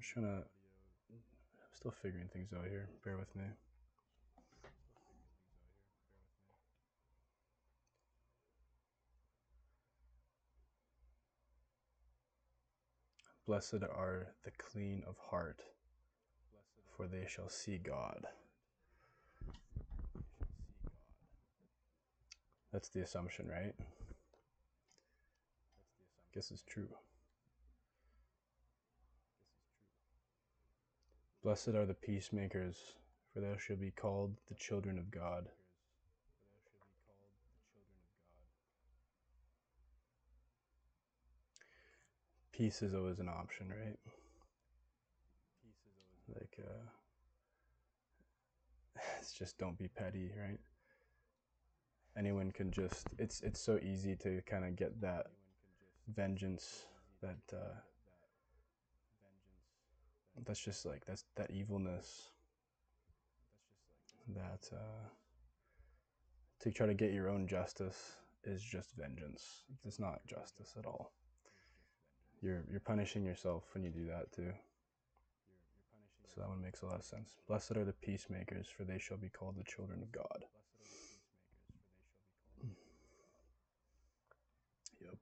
just trying to, I'm still figuring things out here. Bear with me. Blessed are the clean of heart, for they shall see God. That's the assumption, right? Guess it's true. Blessed are the peacemakers, for they shall be called the children of God. Peace is always an option, right? Like, it's just don't be petty, right? Anyone can just, it's so easy to kind of get that vengeance, that's just like, that's that evilness, that to try to get your own justice is just vengeance. It's not justice at all. You're punishing yourself when you do that too. So that one makes a lot of sense. Blessed are the peacemakers, for they shall be called the children of God. Yep.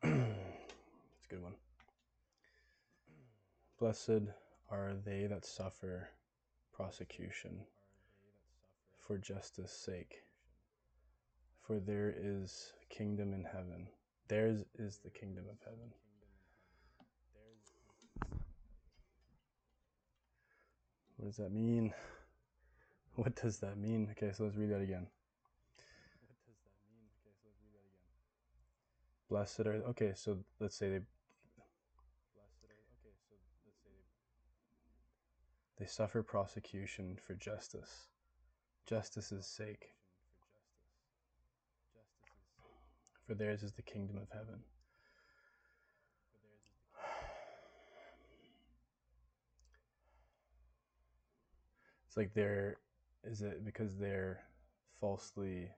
That's a good one. Blessed are they that suffer prosecution for justice' sake, for there is kingdom in heaven. Theirs is the kingdom of heaven. What does that mean? What does that mean? Okay, so let's read that again. Blessed are, okay, so let's say they suffer prosecution for justice's sake, for theirs is the kingdom of heaven. It's like is it because they're falsely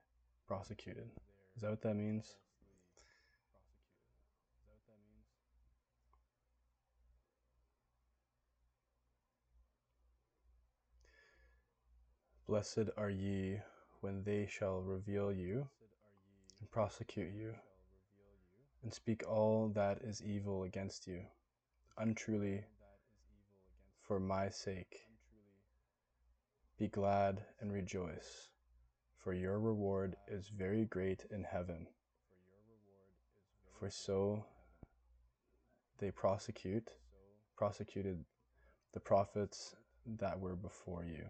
prosecuted? Is that what that means? Blessed are ye when they shall reveal you and prosecute you and speak all that is evil against you, untruly for my sake. Be glad and rejoice, for your reward is very great in heaven. For so they prosecuted the prophets that were before you.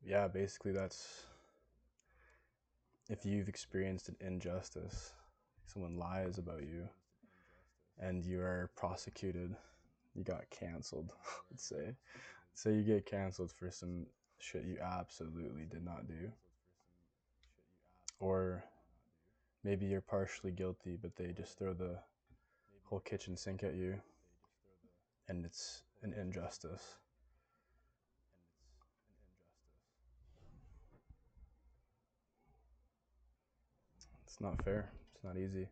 Yeah, basically that's, if you've experienced an injustice, someone lies about you, and you are prosecuted, you got canceled, let's say. So you get canceled for some shit you absolutely did not do. Or maybe you're partially guilty, but they just throw the whole kitchen sink at you, and it's an injustice. It's not fair. It's not easy.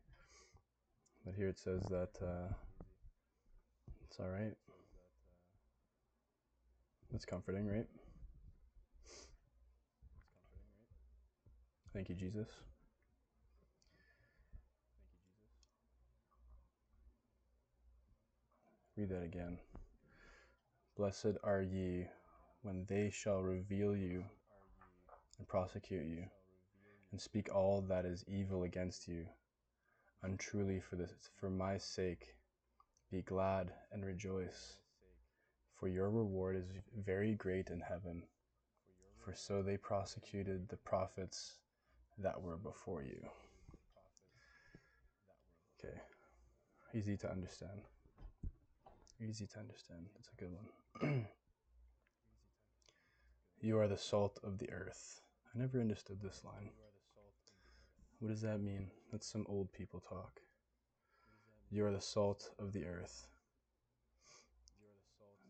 But here it says that it's all right. That's comforting, right? Thank you, Jesus. Read that again. Blessed are ye when they shall reveal you and prosecute you and speak all that is evil against you, untruly for my sake. Be glad and rejoice, for your reward is very great in heaven. For so they prosecuted the prophets that were before you. Okay, easy to understand. Easy to understand. It's a good one. You are the salt of the earth. I never understood this line. What does that mean? That's some old people talk. You are the salt of the earth.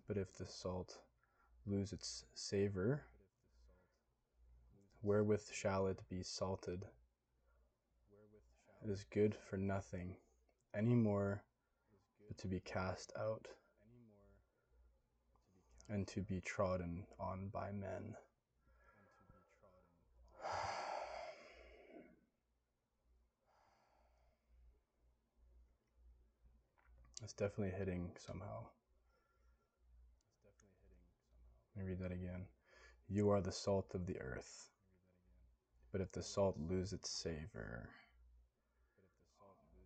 But if the salt lose its savor, wherewith shall it be salted? It is good for nothing any more but to be cast out and to be trodden on by men. It's definitely hitting somehow. Let me read that again. You are the salt of the earth, but if the salt lose its savor,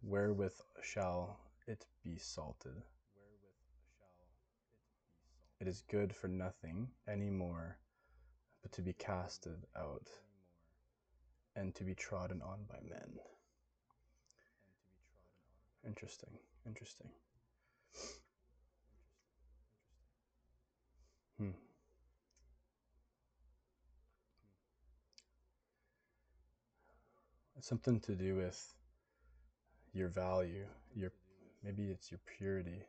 wherewith shall it be salted? It is good for nothing any more but to be casted out and to be trodden on by men. Interesting, interesting. It's something to do with your value, maybe it's your purity.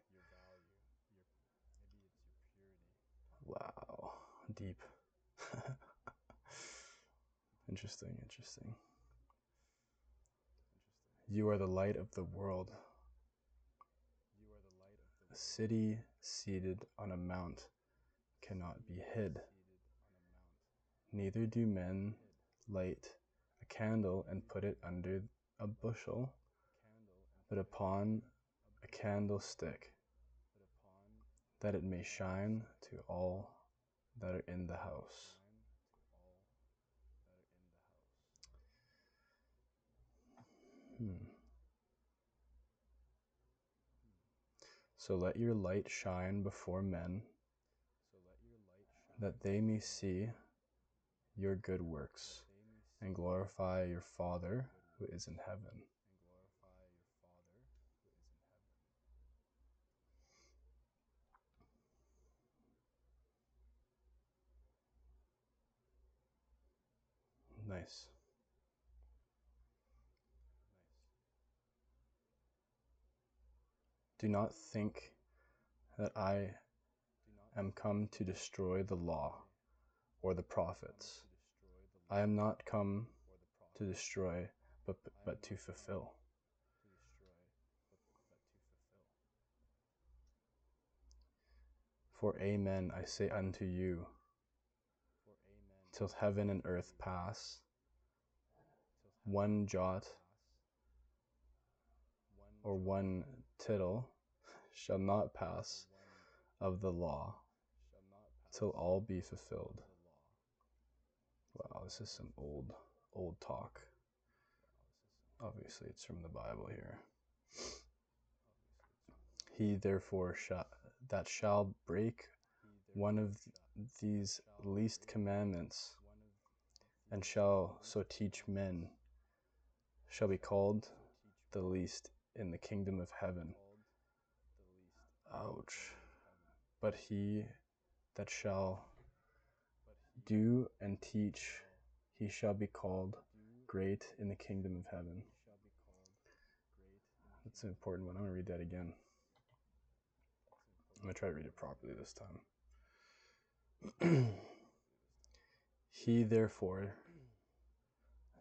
Wow, deep. Interesting. You are the light of the world. A city seated on a mount cannot be hid. Neither do men light a candle and put it under a bushel, but upon a candlestick, that it may shine to all that are in the house. So let your light shine before men, that they may see your good works and glorify your Father who is in heaven. Nice. Do not think that I am come to destroy the law or the prophets. I am not come to destroy, but to fulfill. For amen, I say unto you, till heaven and earth pass, one jot or one tittle shall not pass of the law, till all be fulfilled. Wow, this is some old talk. Obviously, it's from the Bible here. He therefore that shall break one of these least commandments, and shall so teach men, shall be called the least in the kingdom of heaven. Ouch. But he that shall do and teach, he shall be called great in the kingdom of heaven. That's an important one. I'm going to read that again. I'm going to try to read it properly this time. He therefore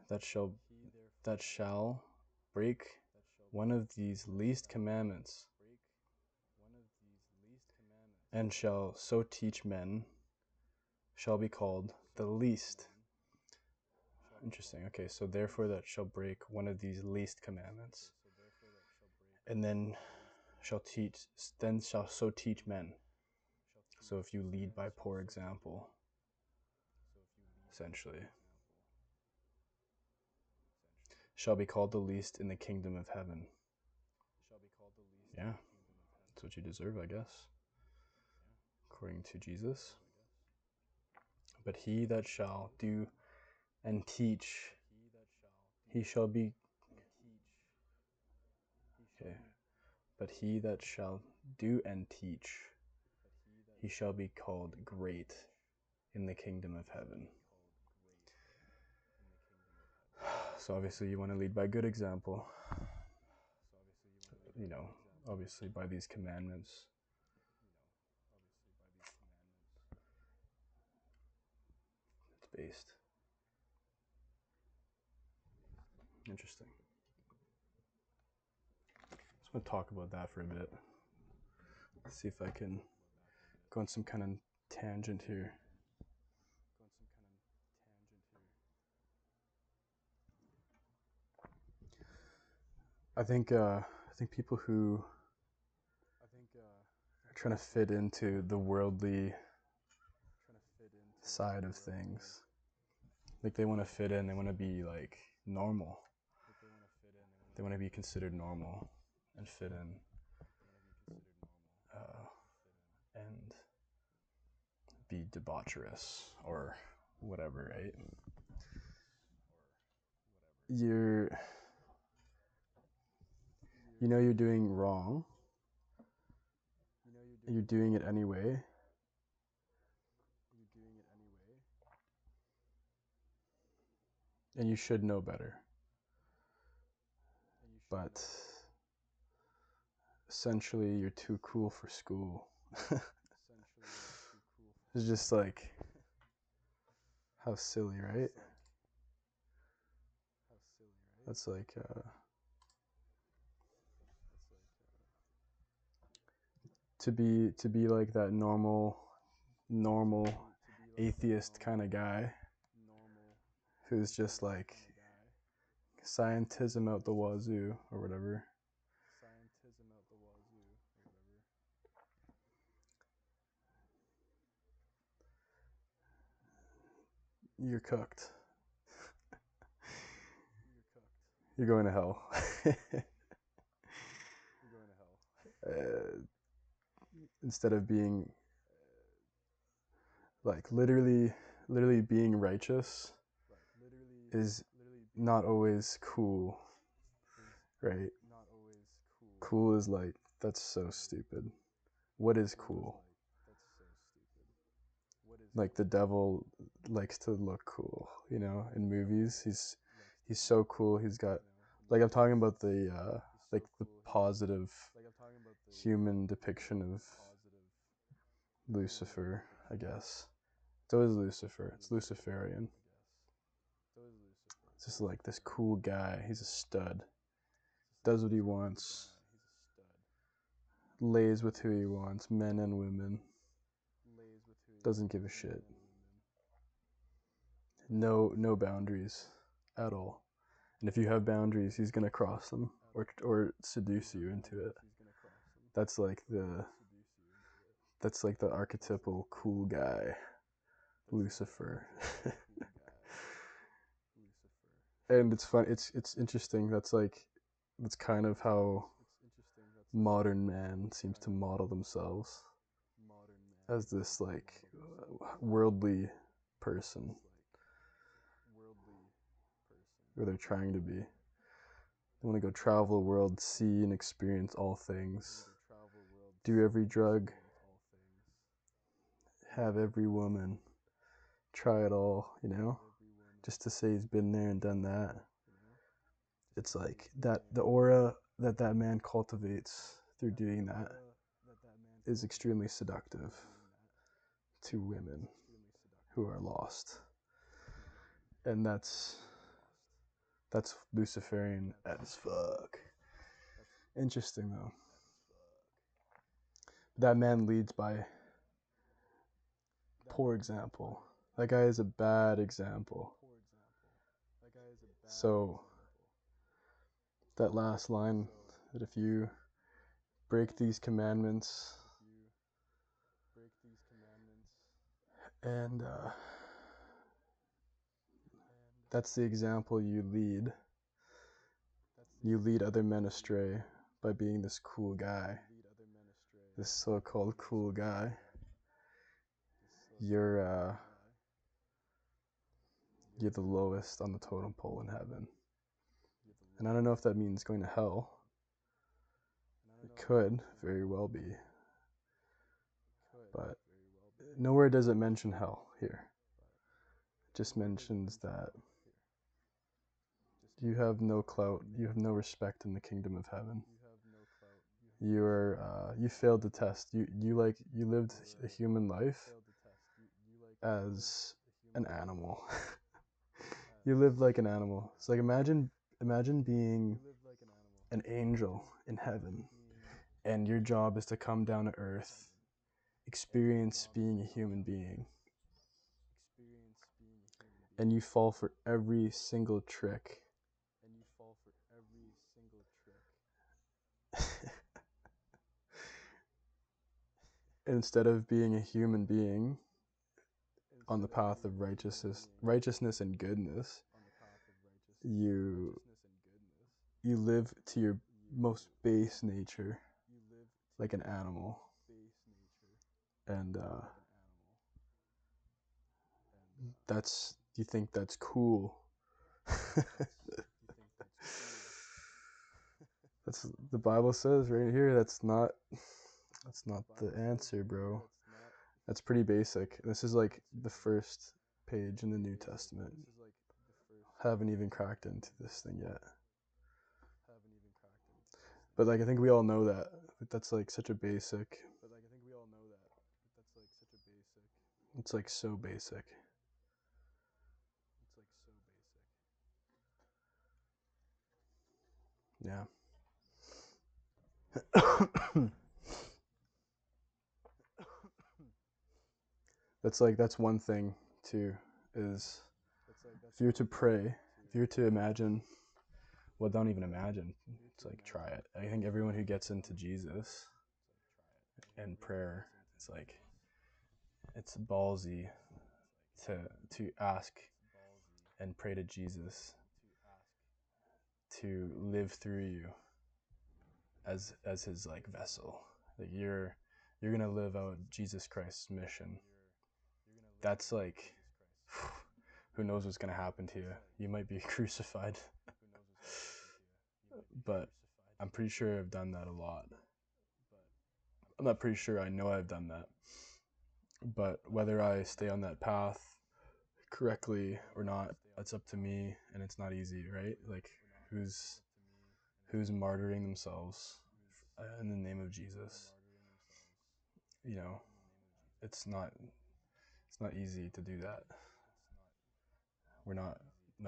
that shall break one of these least commandments, and shall so teach men, shall be called the least. Interesting. Okay, so therefore that shall break one of these least commandments, and then shall so teach men. So if you lead by poor example, essentially, shall be called the least in the kingdom of heaven. Yeah, that's what you deserve, I guess, according to Jesus. But he that shall do and teach, he shall be... Okay. But he that shall do and teach, he shall be called great in the kingdom of heaven. So obviously you want to lead by good example. You know, obviously by these commandments. It's based. Interesting. I'm gonna talk about that for a bit. Let's see if I can go on some kind of tangent here. I think people who are trying to fit into the worldly side of things, like they want to fit in, they want to be like normal, they want to be considered normal and fit in, and be debaucherous or whatever, right? You know you're doing wrong, you're doing it anyway, and you should know better, but essentially you're too cool for school. It's just like, how silly, right? That's like to be like that normal atheist kind of guy who's just like scientism out the wazoo or whatever. You're cooked. You're going to hell. Instead of being like literally being righteous is not always cool, right? Cool is like, that's so stupid. What is cool? Like the devil likes to look cool, you know, in movies. He's so cool. He's got, like, I'm talking about the like the positive human depiction of Lucifer, I guess. It's always Lucifer. It's Luciferian. It's just like this cool guy. He's a stud. Does what he wants. Lays with who he wants, men and women. Doesn't give a shit. No boundaries at all. And if you have boundaries, he's gonna cross them or seduce you into it. That's like the archetypal cool guy, Lucifer. And it's fun. It's interesting. That's kind of how modern man seems to model themselves, as this like worldly person, or they're trying to be. They want to go travel the world, see and experience all things, do every drug, have every woman, try it all, you know, just to say he's been there and done that. It's like that the aura that man cultivates through doing that is extremely seductive to women who are lost. And that's Luciferian as fuck. Interesting though. That man leads by poor example. That guy is a bad example. So that last line, that if you break these commandments and that's the example you lead other men astray by being this cool guy, this so-called cool guy. You're the lowest on the totem pole in heaven. And I don't know if that means going to hell. It could very well be. But nowhere does it mention hell here. It just mentions that you have no clout, you have no respect in the kingdom of heaven. You failed the test. You lived a human life as an animal. You lived like an animal. It's like imagine being an angel in heaven, and your job is to come down to earth, experience being a human being, and you fall for every single trick. Instead of being a human being on the path of righteousness and goodness, you live to your most base nature like an animal. And you think that's cool. That's the Bible says right here. That's not the answer, bro. That's pretty basic. This is like the first page in the New Testament. Haven't even cracked into this thing yet. But like I think we all know that. That's like such a basic. It's like so basic. Yeah. That's one thing too, is if you're to pray, if you're to imagine, well, don't even imagine, it's like try it. I think everyone who gets into Jesus and prayer, it's like, it's ballsy to ask and pray to Jesus to live through you as his like vessel. Like you're gonna live out Jesus Christ's mission. That's like, who knows what's gonna happen to you. You might be crucified. But I'm pretty sure I've done that a lot. I'm not pretty sure, I know I've done that. But whether I stay on that path correctly or not, that's up to me, and it's not easy, right? Like who's martyring themselves in the name of Jesus? You know, it's not easy to do that. We're not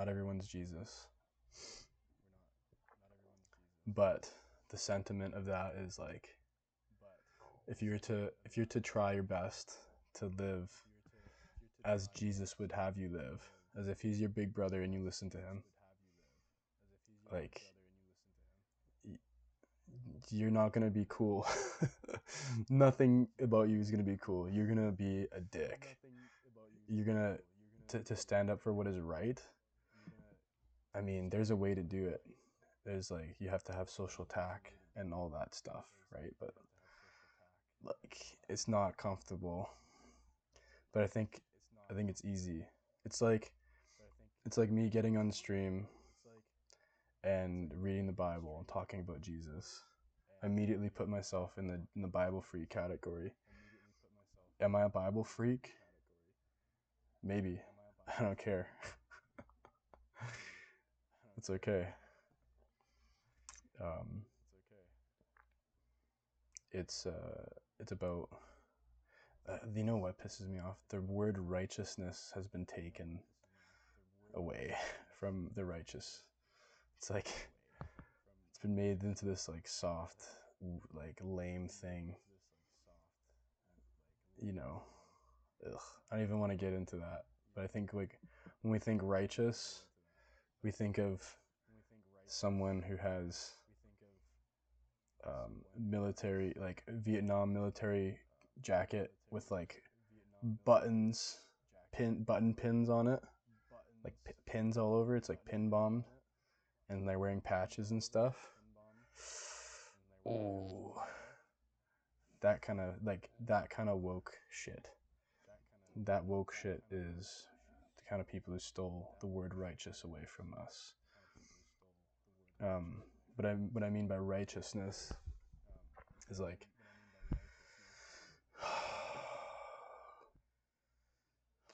everyone's Jesus. But the sentiment of that is like, if you're to try your best to live as Jesus would have you live, as if he's your big brother and you listen to him, like you're not gonna be cool. Nothing about you is gonna be cool. You're gonna be a dick. You're gonna to stand up for what is right. I mean, there's a way to do it. There's like, you have to have social tact and all that stuff, right? But like, it's not comfortable. But I think it's easy. It's like me getting on stream and reading the Bible and talking about Jesus. I immediately put myself in the Bible freak category. Am I a Bible freak? Maybe. I don't care. It's okay. It's about, you know what pisses me off? The word righteousness has been taken away from the righteous. It's like, it's been made into this like soft, like lame thing. You know, ugh, I don't even want to get into that. But I think like when we think righteous, we think of someone who has military, like Vietnam military jacket with like buttons, button pins on it, like pins all over. It's like pin bombed, and they're wearing patches and stuff. Ooh, that kind of woke shit. That woke shit is the kind of people who stole the word righteous away from us. What I mean by righteousness is like,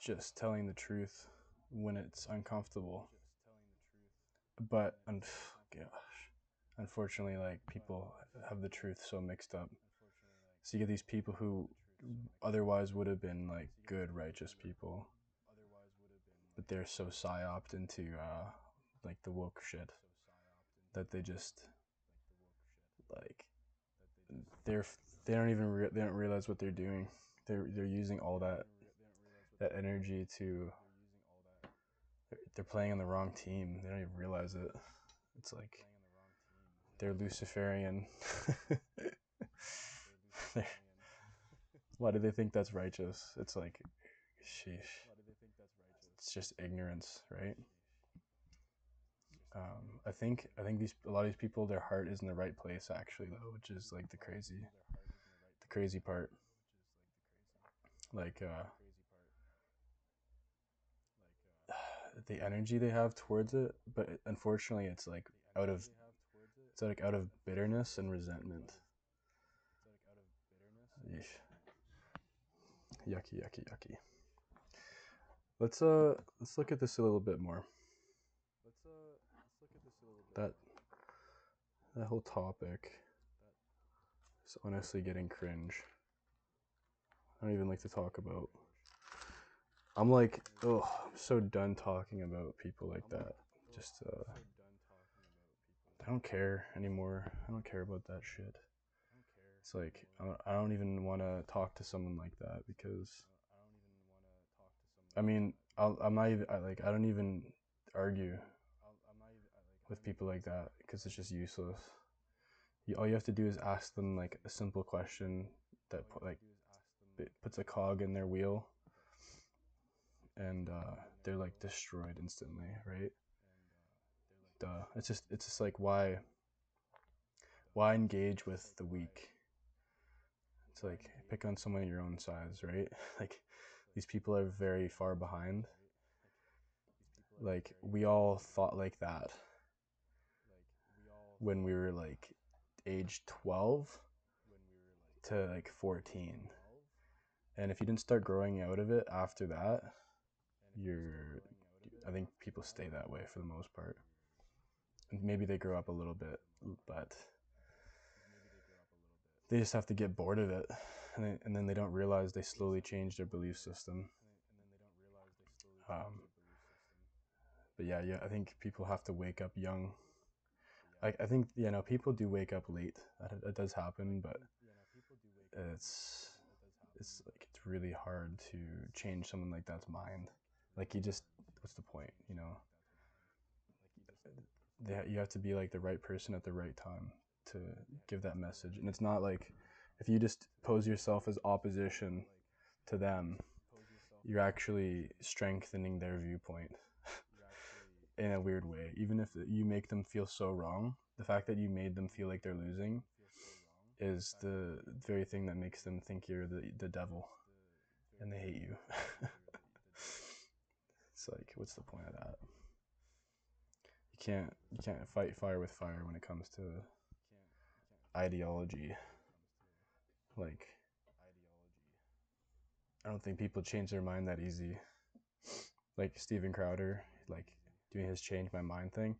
just telling the truth when it's uncomfortable. But unfortunately, like, people have the truth so mixed up. So you get these people who otherwise would have been like good, righteous people, but they're so psyoped into like the woke shit that they just like they're they don't realize what they're doing. They're using all that energy to they're playing on the wrong team. They don't even realize it. It's like they're Luciferian. Why do they think that's righteous? It's like, sheesh. It's just ignorance, right? I think a lot of these people, their heart is in the right place actually, though, which is like the crazy part. Like the energy they have towards it, but unfortunately, it's like out of bitterness and resentment. Yeesh. Yucky, yucky, yucky. Let's look at this a little bit more. That whole topic is honestly getting cringe. I don't even like to talk about. I'm like, oh, I'm so done talking about people like that. Just I don't care anymore. I don't care about that shit. It's like I don't even want to talk to someone like that because I mean I'm not even I don't even argue with people like that because it's just useless. All you have to do is ask them like a simple question that puts a cog in their wheel, and they're like destroyed instantly, right? Duh. It's just like why engage with the weak? It's like pick on someone your own size, right? Like these people are very far behind. Like we all thought like that when we were like age 12 to like 14. And if you didn't start growing out of it after that, I think people stay that way for the most part. And maybe they grow up a little bit, but they just have to get bored of it. And then they don't realize they slowly change their belief system. But yeah, I think people have to wake up young. I think, people do wake up late. That does happen, but it's like it's really hard to change someone like that's mind. Like what's the point? You have to be like the right person at the right time to give that message. And it's not like if you just pose yourself as opposition to them, you're actually strengthening their viewpoint in a weird way. Even if you make them feel so wrong, the fact that you made them feel like they're losing is the very thing that makes them think you're the devil and they hate you. It's like, what's the point of that? You can't fight fire with fire when it comes to ideology. Like, I don't think people change their mind that easy. Like Steven Crowder, like doing his change my mind thing.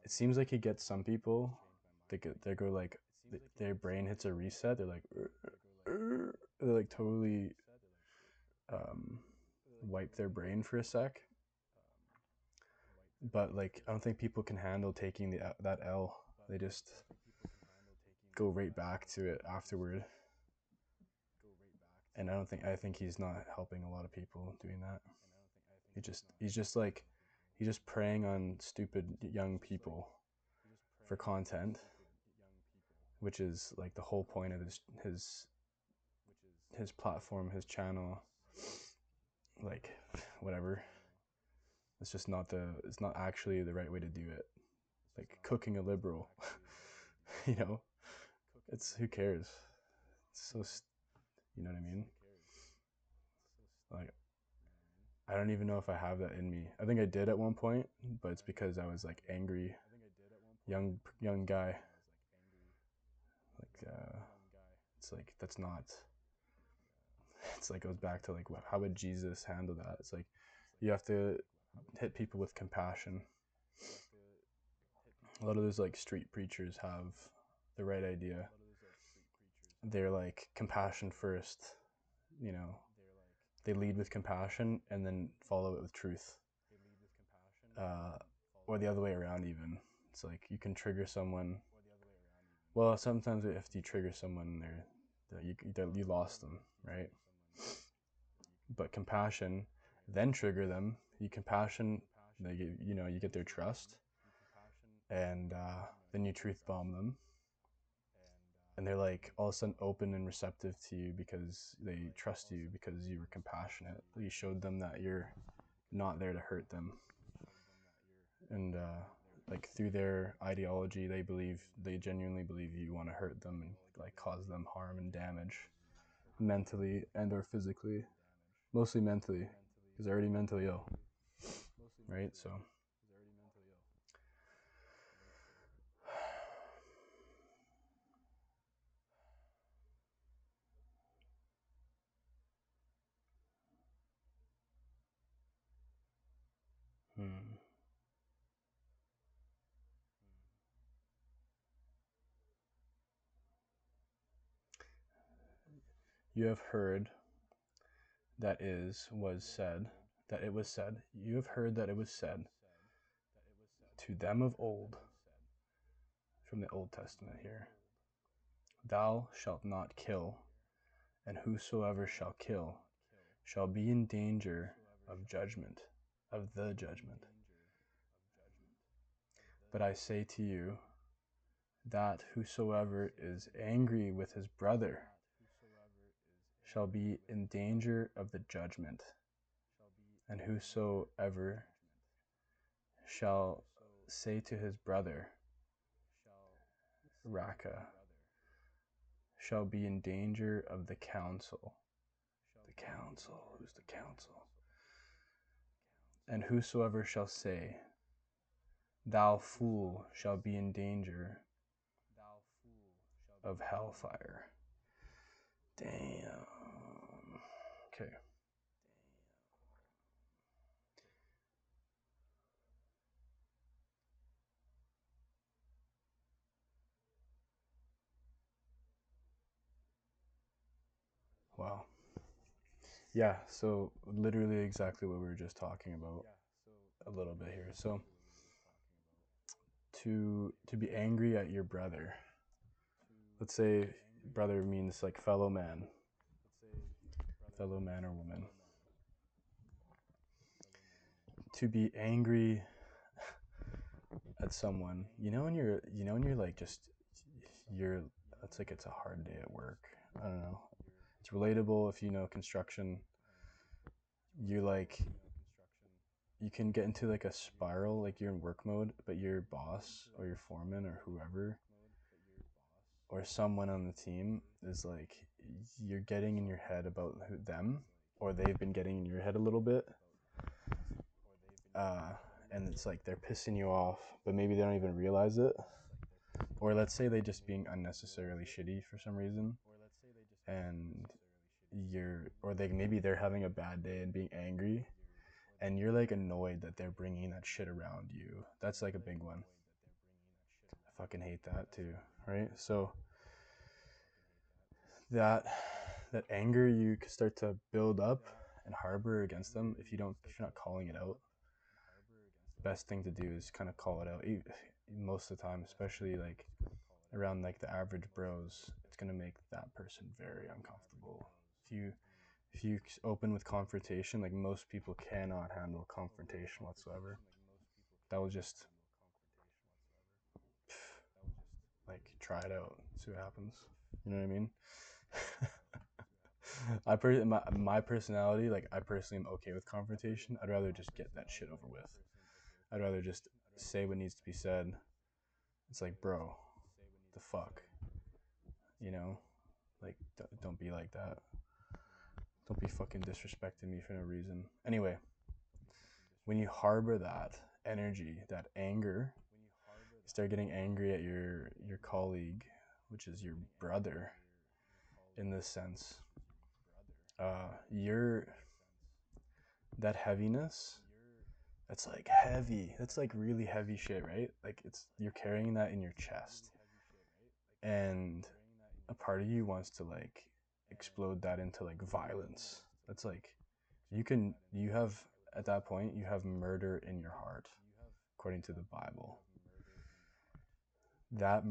It seems like he gets some people. They go like their brain hits a reset. They're like, they're like totally wipe their brain for a sec. But like, I don't think people can handle taking that L. They just go right back to it afterward. And I think he's not helping a lot of people doing that. He's just preying on stupid young people for content, which is like the whole point of his platform, his channel. Like, whatever. It's not actually the right way to do it. Like cooking a liberal, it's who cares? It's so, you know what I mean? Like, I don't even know if I have that in me. I think I did at one point, but it's because I was like angry, young guy. Like, it's like that's not. It's like goes back to like how would Jesus handle that? It's like you have to hit people with compassion. A lot of those like street preachers have the right idea. They're like compassion first, they lead with compassion and then follow it with truth, or the other way around even. It's like you can trigger someone Well, sometimes if you trigger someone, you lost them, right? But compassion, then trigger them. You compassion, you get their trust, and then you truth bomb them, and they're like all of a sudden open and receptive to you because they trust you because you were compassionate. You showed them that you're not there to hurt them, and like through their ideology, they genuinely believe you want to hurt them and like cause them harm and damage, mentally and or physically, mostly mentally, because they're already mentally ill, right? So. Hmm. You have heard that it was said, you have heard that it was said to them of old, from the Old Testament here, thou shalt not kill, and whosoever shall kill shall be in danger of judgment, of the judgment. But I say to you, that whosoever is angry with his brother shall be in danger of the judgment, and whosoever shall say to his brother, Raka, shall be in danger of the council. The council, who's the council? And whosoever shall say, thou fool, shall be in danger of hellfire. Damn. Okay. Wow. Yeah, so literally exactly what we were just talking about a little bit here. So to be angry at your brother, let's say brother means like fellow man or woman. To be angry at someone, when you're like just it's like it's a hard day at work. I don't know. It's relatable if you know construction. You like you can get into like a spiral, like you're in work mode, but your boss or your foreman or whoever or someone on the team is like you're getting in your head about them, or they've been getting in your head a little bit, and it's like they're pissing you off, but maybe they don't even realize it. Or let's say they just being unnecessarily shitty for some reason, and maybe they're having a bad day and being angry, and you're like annoyed that they're bringing that shit around you. That's like a big one. I fucking hate that too, right? So that anger you start to build up and harbor against them if you're not calling it out. Best thing to do is kind of call it out. Most of the time, especially like around like the average bros, it's gonna make that person very uncomfortable. If you open with confrontation, like most people cannot handle confrontation whatsoever. That will just like try it out, see what happens. You know what I mean? My personality, like I personally am okay with confrontation. I'd rather just get that shit over with. I'd rather just say what needs to be said. It's like, bro, the fuck, you know, like don't be like that. Don't be fucking disrespecting me for no reason. Anyway, when you harbor that energy, that anger, you start getting angry at your colleague, which is your brother, in this sense. You're that heaviness. That's like heavy. That's like really heavy shit, right? Like you're carrying that in your chest, and a part of you wants to like explode that into like violence. That's like you have at that point you have murder in your heart, according to the Bible. that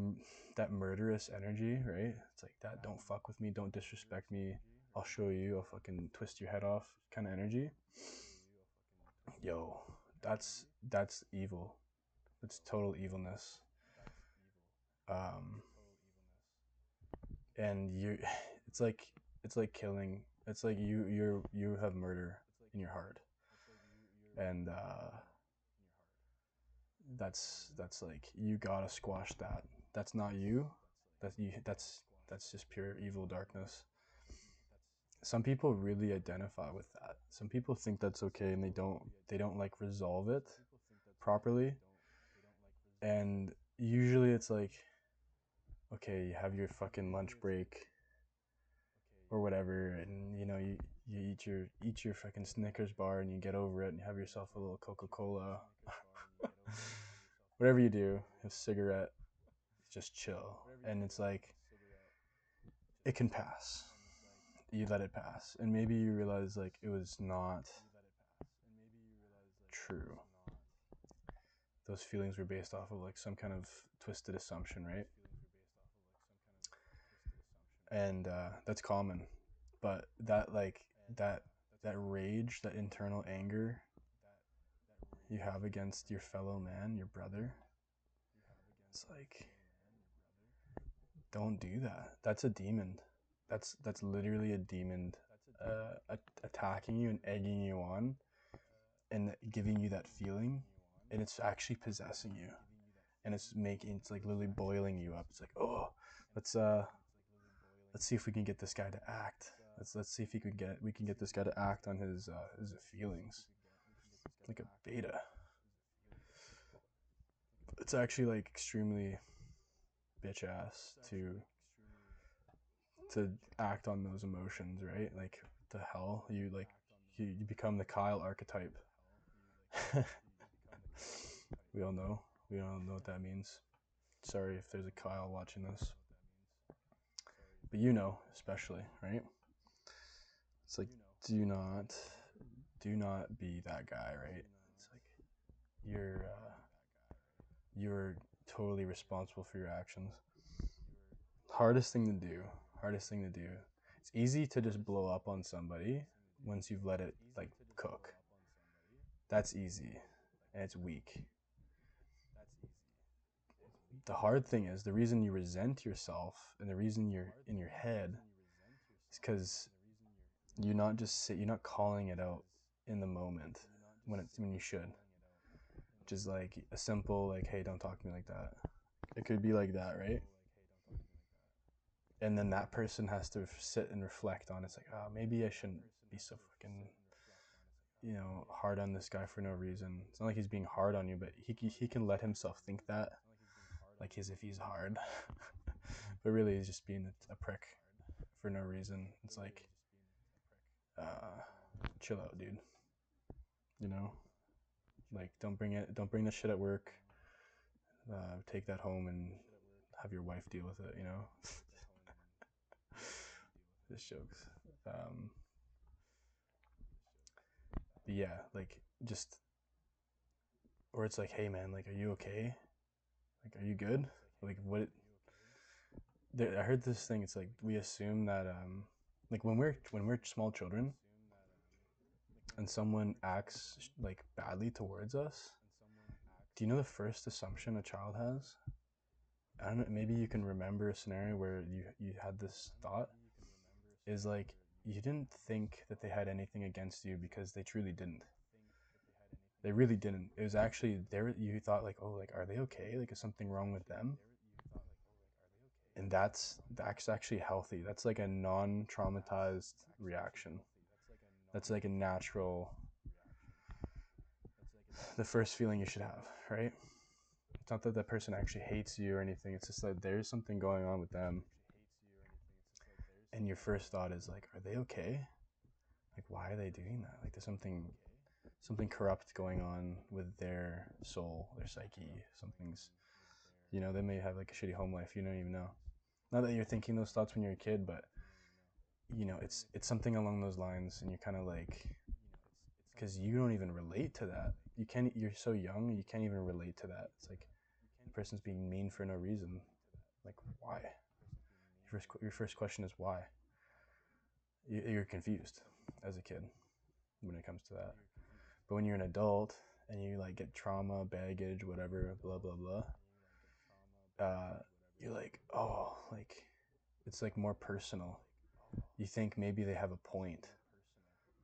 that murderous energy, right? It's like that, don't fuck with me, don't disrespect me, I'll show you, I'll fucking twist your head off kind of energy. Yo, that's evil. It's total evilness. Um, and you, it's like killing. It's like you have murder in your heart, and that's like you gotta squash that. That's not you. That's just pure evil darkness. Some people really identify with that. Some people think that's okay, and they don't like resolve it properly. And usually it's like, okay, you have your fucking lunch break or whatever, and you eat your fucking Snickers bar, and you get over it, and you have yourself a little Coca-Cola, whatever you do, a cigarette, just chill, and it's like it can pass. You let it pass, and maybe you realize like it was not true. Those feelings were based off of like some kind of twisted assumption, right? And that's common, but that that rage, that internal anger you have against your fellow man, your brother, it's like, don't do that. That's a demon. That's literally a demon attacking you and egging you on and giving you that feeling, and it's actually possessing you, and it's like literally boiling you up. It's like, oh, let's let's see if we can get this guy to act. Let's see if we can get this guy to act on his feelings, like a beta. It's actually like extremely bitch ass to act on those emotions, right? Like, what the hell, you become the Kyle archetype. we all know we all know what that means. Sorry if there's a Kyle watching this, but especially, right? It's like, do not be that guy, right? It's like you're totally responsible for your actions. Hardest thing to do. Hardest thing to do. It's easy to just blow up on somebody once you've let it like cook. That's easy, and it's weak. The hard thing is the reason you resent yourself and the reason you're in your head is because you're not calling it out in the moment when you should. Just like a simple like, hey, don't talk to me like that. It could be like that, right? And then that person has to sit and reflect on it. It's like, oh, maybe I shouldn't be so fucking hard on this guy for no reason. It's not like he's being hard on you, but he can let himself think that, like as if he's hard, but really he's just being a prick for no reason. It's like, chill out, dude. You know, like don't bring the shit at work. Take that home and have your wife deal with it. Just jokes. But yeah, like just, or it's like, hey man, like, are you okay? Like, are you good? Like, what? I heard this thing. It's like we assume that like when we're small children and someone acts like badly towards us, do you know the first assumption a child has? I don't know, maybe you can remember a scenario where you had this thought, is like, you didn't think that they had anything against you because they truly didn't. They really didn't. It was actually there. You thought like, oh, like, are they okay? Like, is something wrong with them? And that's actually healthy. That's like a non-traumatized reaction. That's like a natural, the first feeling you should have, right? It's not that that person actually hates you or anything. It's just that there's something going on with them, and your first thought is like, are they okay? Like, why are they doing that? Like, there's something corrupt going on with their soul, their psyche. Something's, they may have like a shitty home life. You don't even know. Not that you're thinking those thoughts when you're a kid, but it's something along those lines, and you're kind of like, because you don't even relate to that. You're so young, you can't even relate to that. It's like, person's being mean for no reason. Like, why? Your first question is why. You're confused as a kid when it comes to that. But when you're an adult and you like get trauma, baggage, whatever, blah blah blah, you're like, oh, like it's like more personal. You think maybe they have a point,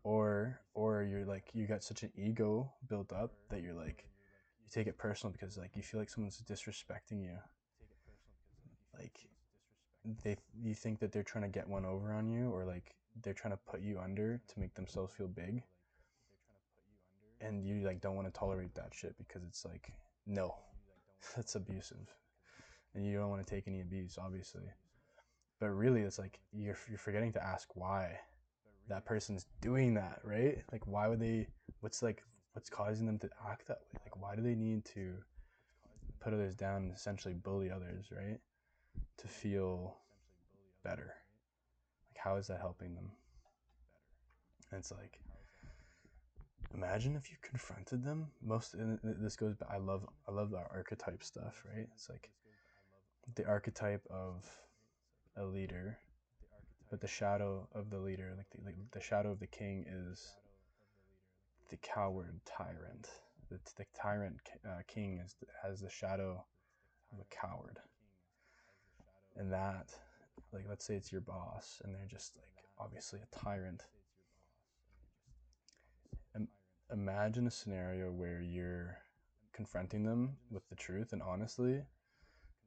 or you're like, you got such an ego built up that you're like, you take it personal because like you feel like someone's disrespecting you. Like you think that they're trying to get one over on you, or like they're trying to put you under to make themselves feel big, and you like don't want to tolerate that shit because it's like, no, that's abusive, and you don't want to take any abuse, obviously. But really, it's like you're forgetting to ask why that person's doing that, right? Like, why would they? What's causing them to act that way? Like, why do they need to put others down and essentially bully others, right? To feel better. Like, how is that helping them? And it's like, imagine if you confronted them. This goes back, I love the archetype stuff, right? It's like the archetype of a leader, but the shadow of the leader, like the shadow of the king is the coward tyrant. The tyrant king has the shadow of a coward, and that, like, let's say it's your boss, and they're just like obviously a tyrant. Imagine a scenario where you're confronting them with the truth, and honestly,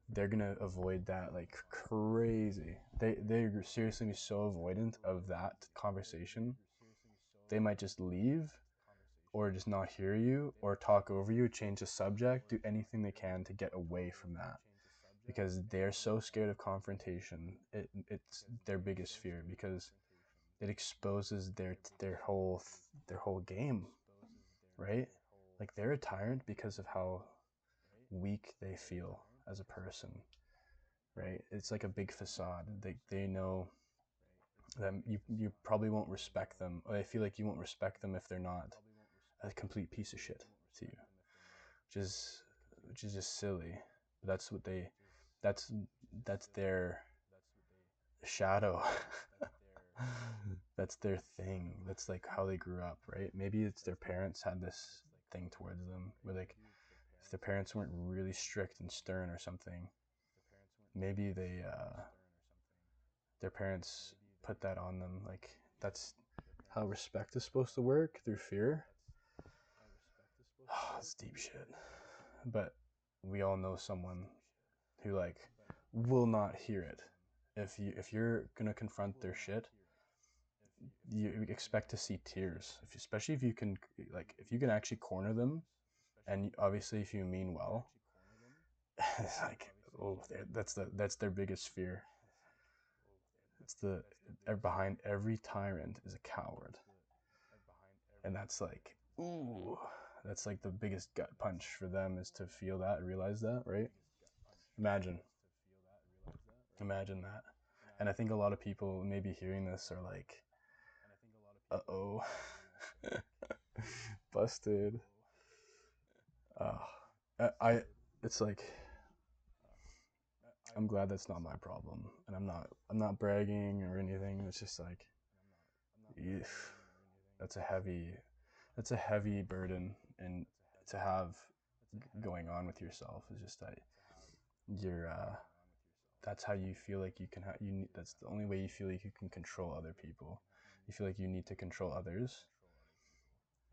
they're gonna avoid that like crazy. They're seriously be so avoidant of that conversation. They might just leave, or just not hear you, or talk over you, change the subject, do anything they can to get away from that, because they're so scared of confrontation. It's their biggest fear, because it exposes their whole game, right? Like, they're a tyrant because of how weak they feel as a person, right? It's like a big facade. They know that you probably won't respect them, or they feel like you won't respect them if they're not a complete piece of shit to you, which is just silly. That's what they that's their shadow. That's their thing. That's like how they grew up, right? Maybe it's their parents had this thing towards them where, like, if their parents weren't really strict and stern or something, maybe their parents put that on them. Like, that's how respect is supposed to work, through fear. Oh, it's deep shit. But we all know someone who like will not hear it. If you're gonna confront their shit, you expect to see tears. Especially if you can, like, if you can actually corner them, and obviously if you mean well, it's like, oh, that's their biggest fear. It's behind every tyrant is a coward, and that's like, ooh, that's like the biggest gut punch for them, is to feel that, realize that, right? Imagine that. And I think a lot of people maybe hearing this are like, uh-oh, busted. I it's like, I'm glad that's not my problem, and I'm not bragging or anything. It's just like, eef, that's a heavy burden, and to have going on with yourself is just that you're that's how you feel like you can that's the only way you feel like you can control other people. You feel like you need to control others,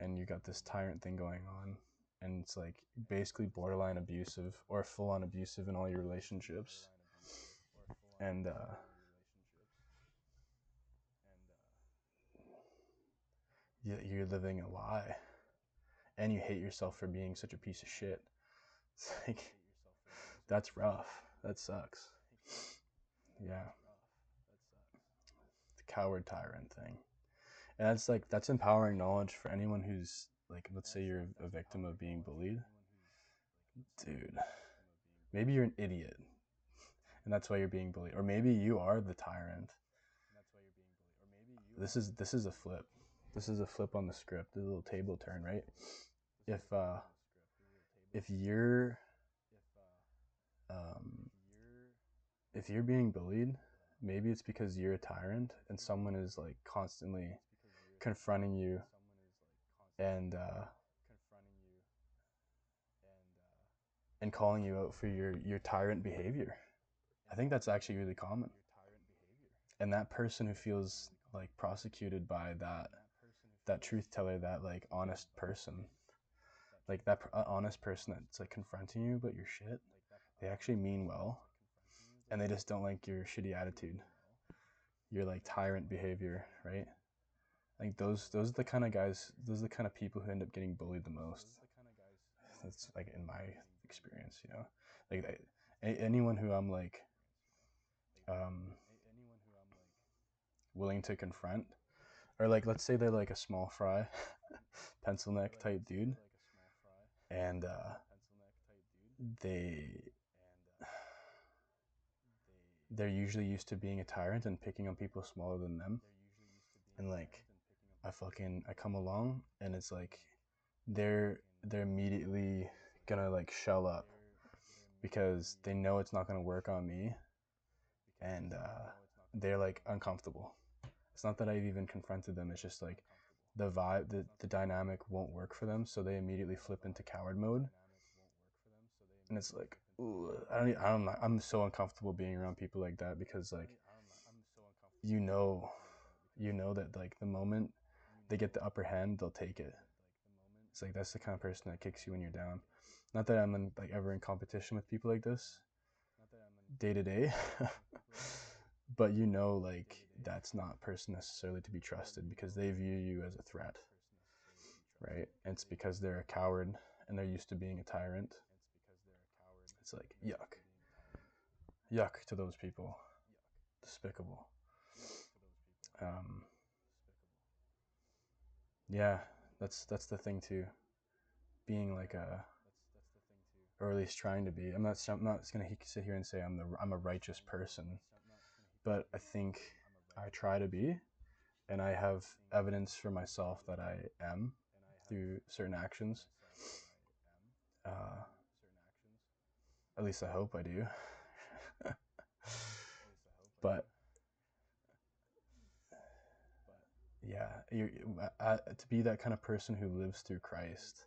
and you got this tyrant thing going on, and it's like basically borderline abusive or full on abusive in all your relationships. And you're living a lie, and you hate yourself for being such a piece of shit. It's like, that's rough. That sucks. Yeah. The coward tyrant thing. And that's empowering knowledge for anyone who's like, let's say you're a victim of being bullied. Dude, maybe you're an idiot and that's why you're being bullied, or maybe you are the tyrant. This is a flip. This is a flip on the script, a little table turn, right? If you're if you're being bullied, maybe it's because you're a tyrant and someone is like constantly confronting you and calling you out for your tyrant behavior. I think that's actually really common. And that person who feels like prosecuted by that truth teller, that like honest person, like that honest person that's like confronting you about your shit, they actually mean well, and they just don't like your shitty attitude, your like tyrant behavior, right? I think those are the kind of guys, those are the kind of people who end up getting bullied the most. That's like in my experience, you know, like anyone who I'm like willing to confront, or like let's say they're like a small fry, pencil neck type dude, and they're usually used to being a tyrant and picking on people smaller than them, and like I come along and it's like they're immediately gonna like shell up because they know it's not gonna work on me, and they're like uncomfortable. It's not that I've even confronted them, it's just like the vibe, the dynamic won't work for them, so they immediately flip into coward mode, and it's like, ooh, I'm so uncomfortable being around people like that, because like you know that like the moment they get the upper hand, they'll take it. It's like that's the kind of person that kicks you when you're down. Not that I'm like ever in competition with people like this day to day, but you know, like that's not a person necessarily to be trusted because they view you as a threat, right? And it's because they're a coward and they're used to being a tyrant. It's like yuck to those people, despicable. Yeah, that's the thing too. Being like or at least trying to be. I'm not gonna sit here and say I'm a righteous person, but I think I try to be, and I have evidence for myself that I am through certain actions. At least I hope I do. But yeah, to be that kind of person who lives through Christ,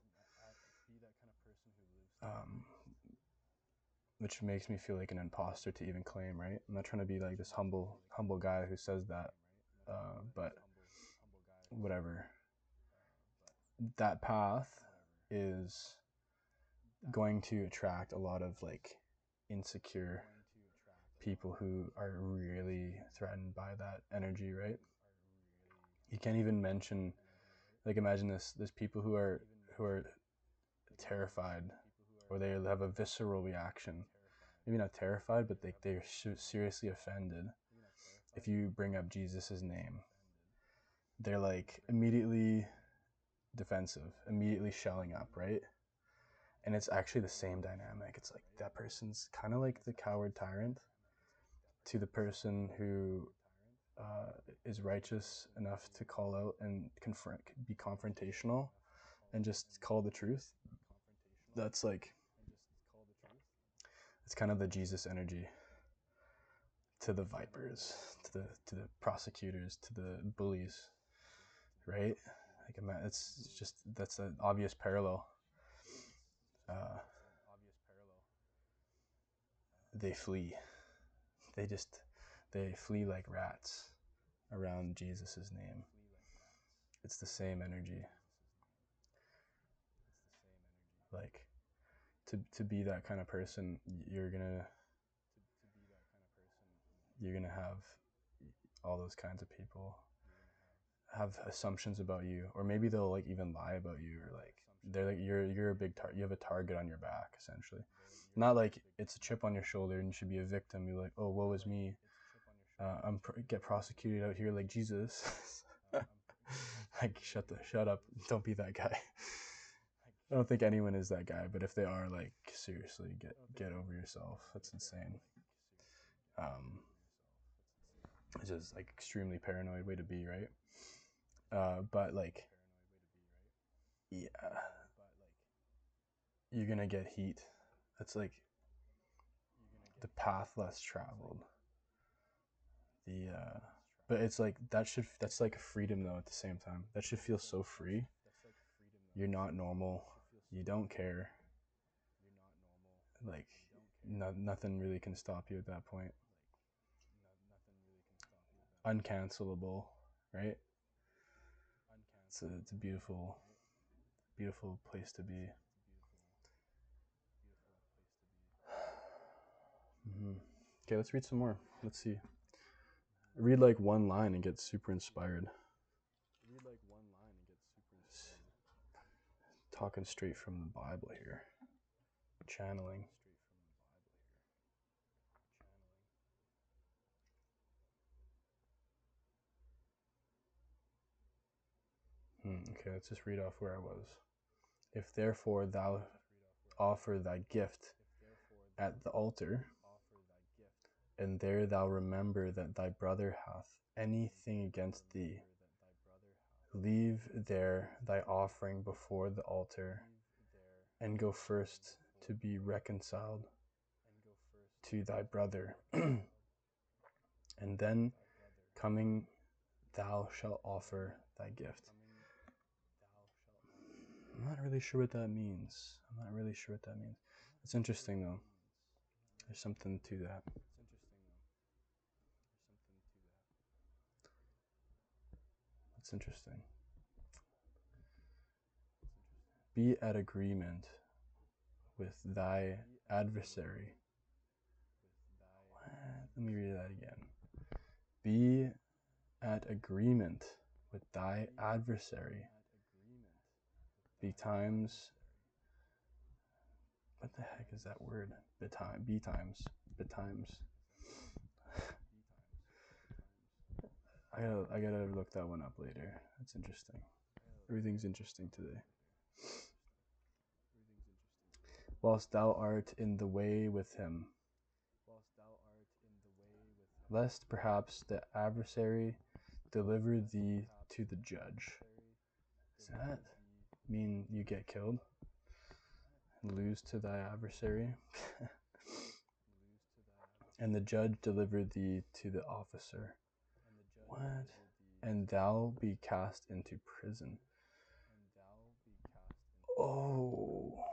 which makes me feel like an imposter to even claim, right? I'm not trying to be like this humble guy who says that, but whatever. That path is going to attract a lot of like insecure people who are really threatened by that energy, right? You can't even mention, like, imagine this: there's people who are terrified, or they have a visceral reaction, maybe not terrified, but they're seriously offended if you bring up Jesus's name. They're like immediately defensive, immediately shelling up, right? And it's actually the same dynamic. It's like that person's kind of like the coward tyrant to the person who is righteous enough to call out and confront, be confrontational, and just call the truth. That's like, it's kind of the Jesus energy to the vipers, to the prosecutors, to the bullies, right? Like, it's just, that's an obvious parallel. They flee. They flee like rats around Jesus's name. It's the same energy. Like, to be that kind of person, you're gonna have all those kinds of people have assumptions about you, or maybe they'll like even lie about you, or like they're like you're a big you have a target on your back, essentially. Not like it's a chip on your shoulder and you should be a victim. You're like, oh, woe is me. Get prosecuted out here like Jesus. Like, shut up, don't be that guy. I don't think anyone is that guy, but if they are, like, seriously, get over yourself. That's insane. It's just like extremely paranoid way to be, right? But like, yeah, you're gonna get heat. That's like, the path less traveled. But it's like that's like a freedom though at the same time. That should feel so free. You're not normal. You don't care. Like nothing really can stop you at that point. Uncancelable, right? It's a beautiful place to be. Okay, let's read some more. Let's see. Read like one line and get super inspired. Talking straight from the Bible here. Channeling. Okay, let's just read off where I was. If therefore thou offer thy gift at the altar, and there thou remember that thy brother hath anything against thee, leave there thy offering before the altar, and go first to be reconciled to thy brother, and then coming thou shalt offer thy gift. I'm not really sure what that means. It's interesting though. There's something to that. It's interesting. Be at agreement with thy adversary. What? Let me read that again. Be at agreement with thy adversary betimes. What the heck is that word? Betimes. I gotta look that one up later. That's interesting. Everything's interesting today. Whilst thou art in the way with him, lest perhaps the adversary deliver thee to the judge. Does that mean you get killed? Lose to thy adversary? And the judge deliver thee to the officer. What? And thou be cast into prison. Oh.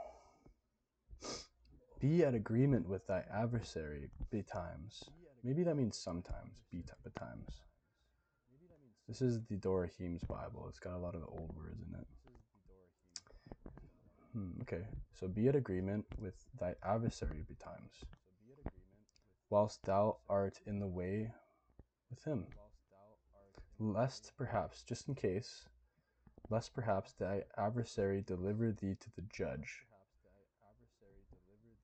Be at agreement with thy adversary betimes. Maybe that means sometimes. Betimes. This is the Dorahim's Bible. It's got a lot of the old words in it. Okay, so be at agreement with thy adversary betimes, whilst thou art in the way with him, lest perhaps, just in case, lest perhaps thy adversary deliver thee to the judge,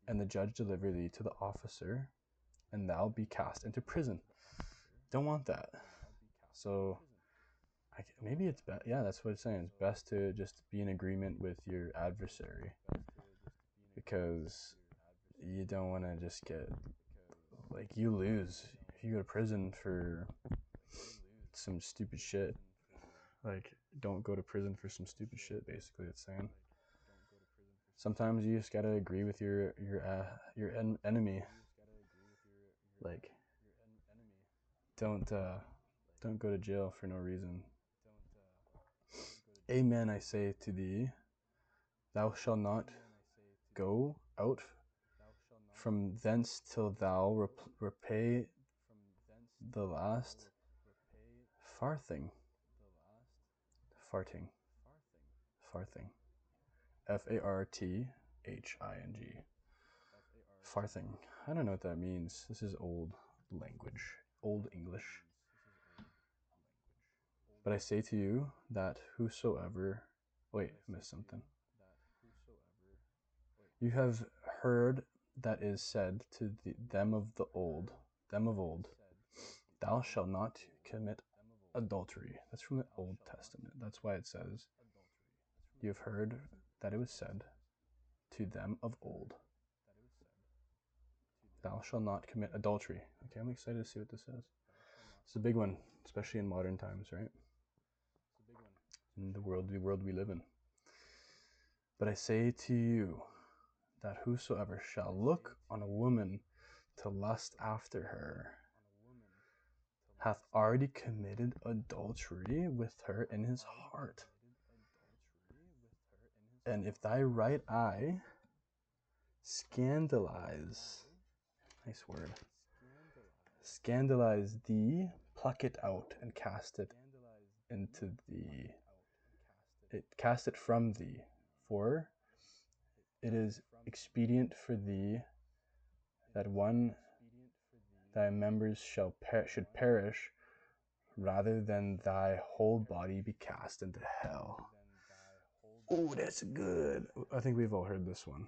and the judge deliver thee to the officer, and thou be cast into prison. Don't want that. So maybe it's best. Yeah, that's what it's saying. It's best to just be in agreement with your adversary, because you don't want to just get, like, you lose if you go to prison for some stupid shit. Like, don't go to prison for some stupid shit, basically it's saying. Sometimes you just gotta agree with your enemy. Like, don't go to jail for no reason. Amen, I say to thee, thou shalt not go out from thence till thou repay the last farthing. Farthing. Farthing. Farthing. I don't know what that means. This is old language, old English. But I say to you that whosoever... Wait, I missed something. You have heard that is said to them of old, thou shalt not commit adultery. That's from the Old Testament. That's why it says, you have heard that it was said to them of old, thou shalt not commit adultery. Okay, I'm excited to see what this says. It's a big one, especially in modern times, right? In the world we live in. But I say to you that whosoever shall look on a woman to lust after her hath already committed adultery with her in his heart. And if thy right eye scandalize, nice word, scandalize thee, pluck it out and cast it from thee. For it is expedient for thee that one thy members should perish, rather than thy whole body be cast into hell. Oh, that's good. I think we've all heard this one.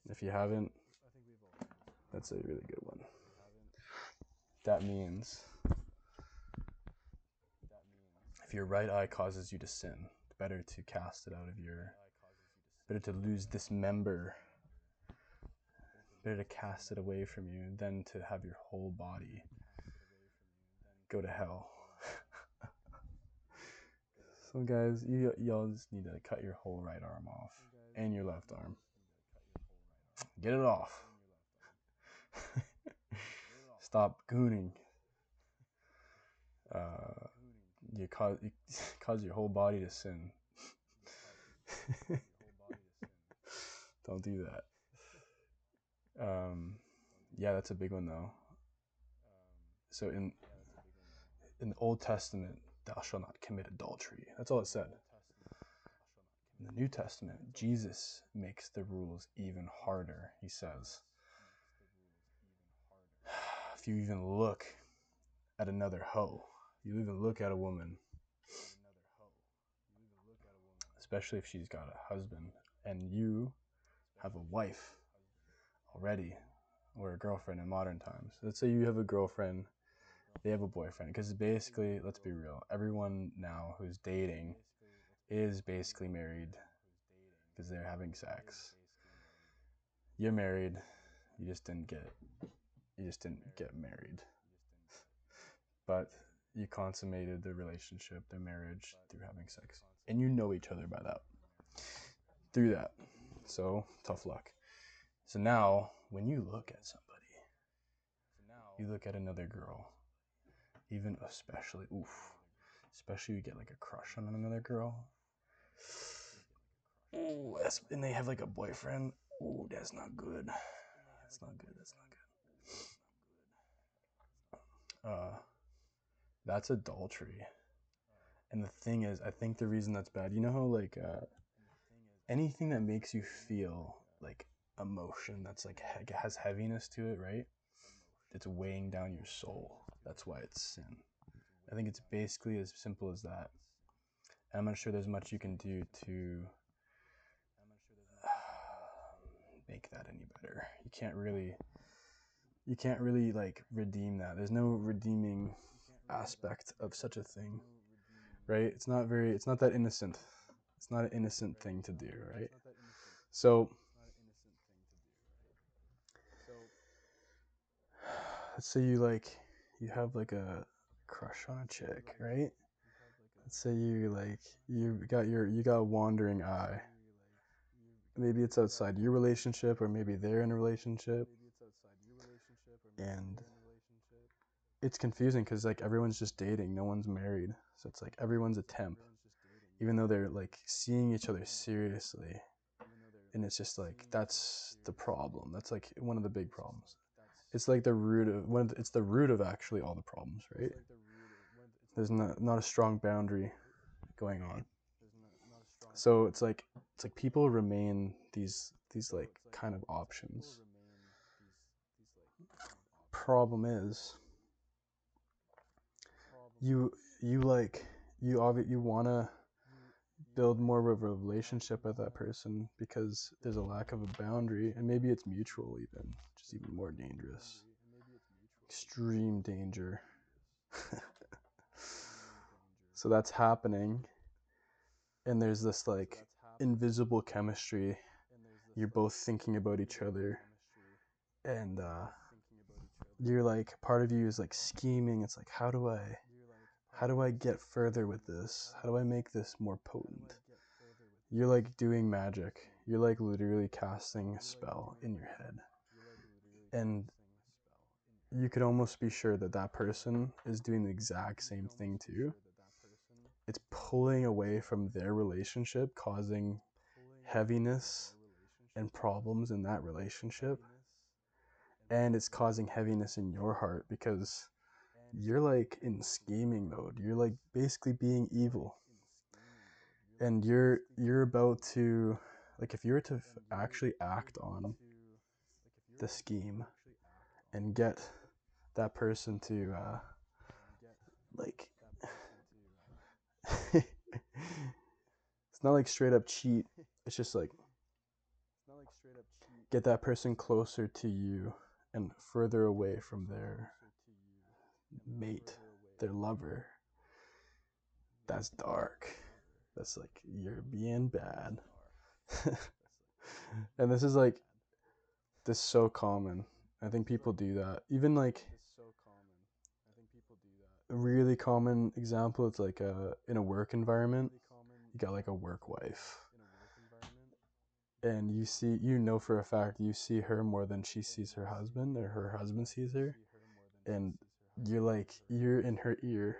If you haven't, that's a really good one. That means if your right eye causes you to sin, it's better to cast it out of better to lose this member, better to cast it away from you than to have your whole body go to hell. So guys, y'all just need to cut your whole right arm off and your left arm. Get it off. Stop gooning. You cause your whole body to sin. Don't do that. Yeah, that's a big one though. So in the Old Testament, thou shalt not commit adultery. That's all it said. In the New Testament, Jesus makes the rules even harder. He says, if you even look at another hoe, you even look at a woman, especially if she's got a husband and you have a wife already, or a girlfriend in modern times. Let's say you have a girlfriend, they have a boyfriend, because basically, let's be real, everyone now who's dating is basically married because they're having sex. You're married, you just didn't get married, but you consummated the relationship, the marriage, through having sex, and you know each other through that. So tough luck. So now when you look at somebody, you look at another girl, even especially you get like a crush on another girl, and they have like a boyfriend, that's not good. That's adultery. And the thing is, I think the reason that's bad, you know how like anything that makes you feel like emotion that's like has heaviness to it, right? It's weighing down your soul. That's why it's sin. I think it's basically as simple as that. And I'm not sure there's much you can do to make that any better. You can't really like redeem that. There's no redeeming aspect of such a thing, right? It's not that innocent. It's not an innocent thing to do, right? So let's say you have like a crush on a chick, right? Let's say you got a wandering eye. Maybe it's outside your relationship, or maybe they're in a relationship, and it's confusing because like everyone's just dating, no one's married, so it's like everyone's a temp, even though they're like seeing each other seriously. And it's just like, that's the problem. That's like one of the big problems. It's like the root of actually all the problems, right? There's not a strong boundary going on. So it's like people remain these like kind of options. Problem is, you want to build more of a relationship with that person because there's a lack of a boundary, and maybe it's mutual even, which is even more dangerous. Extreme danger. So that's happening, and there's this like invisible chemistry. You're both thinking about each other, and you're like, part of you is like scheming. It's like, how do I get further with this? How do I make this more potent? You're like doing magic. You're like literally casting a spell in your head. And you could almost be sure that that person is doing the exact same thing too. It's pulling away from their relationship, causing heaviness and problems in that relationship. And it's causing heaviness in your heart because you're like in scheming mode. You're like basically being evil. And you're about to, like, if you were to actually act on the scheme and get that person to like it's not like straight up cheat, it's just like get that person closer to you and further away from their mate, their lover. That's dark. That's like you're being bad. And this is like, this is so common. I think people do that. Even like a really common example, it's like in a work environment, you got like a work wife, and you know for a fact you see her more than she sees her husband, or her husband sees her, and you're in her ear.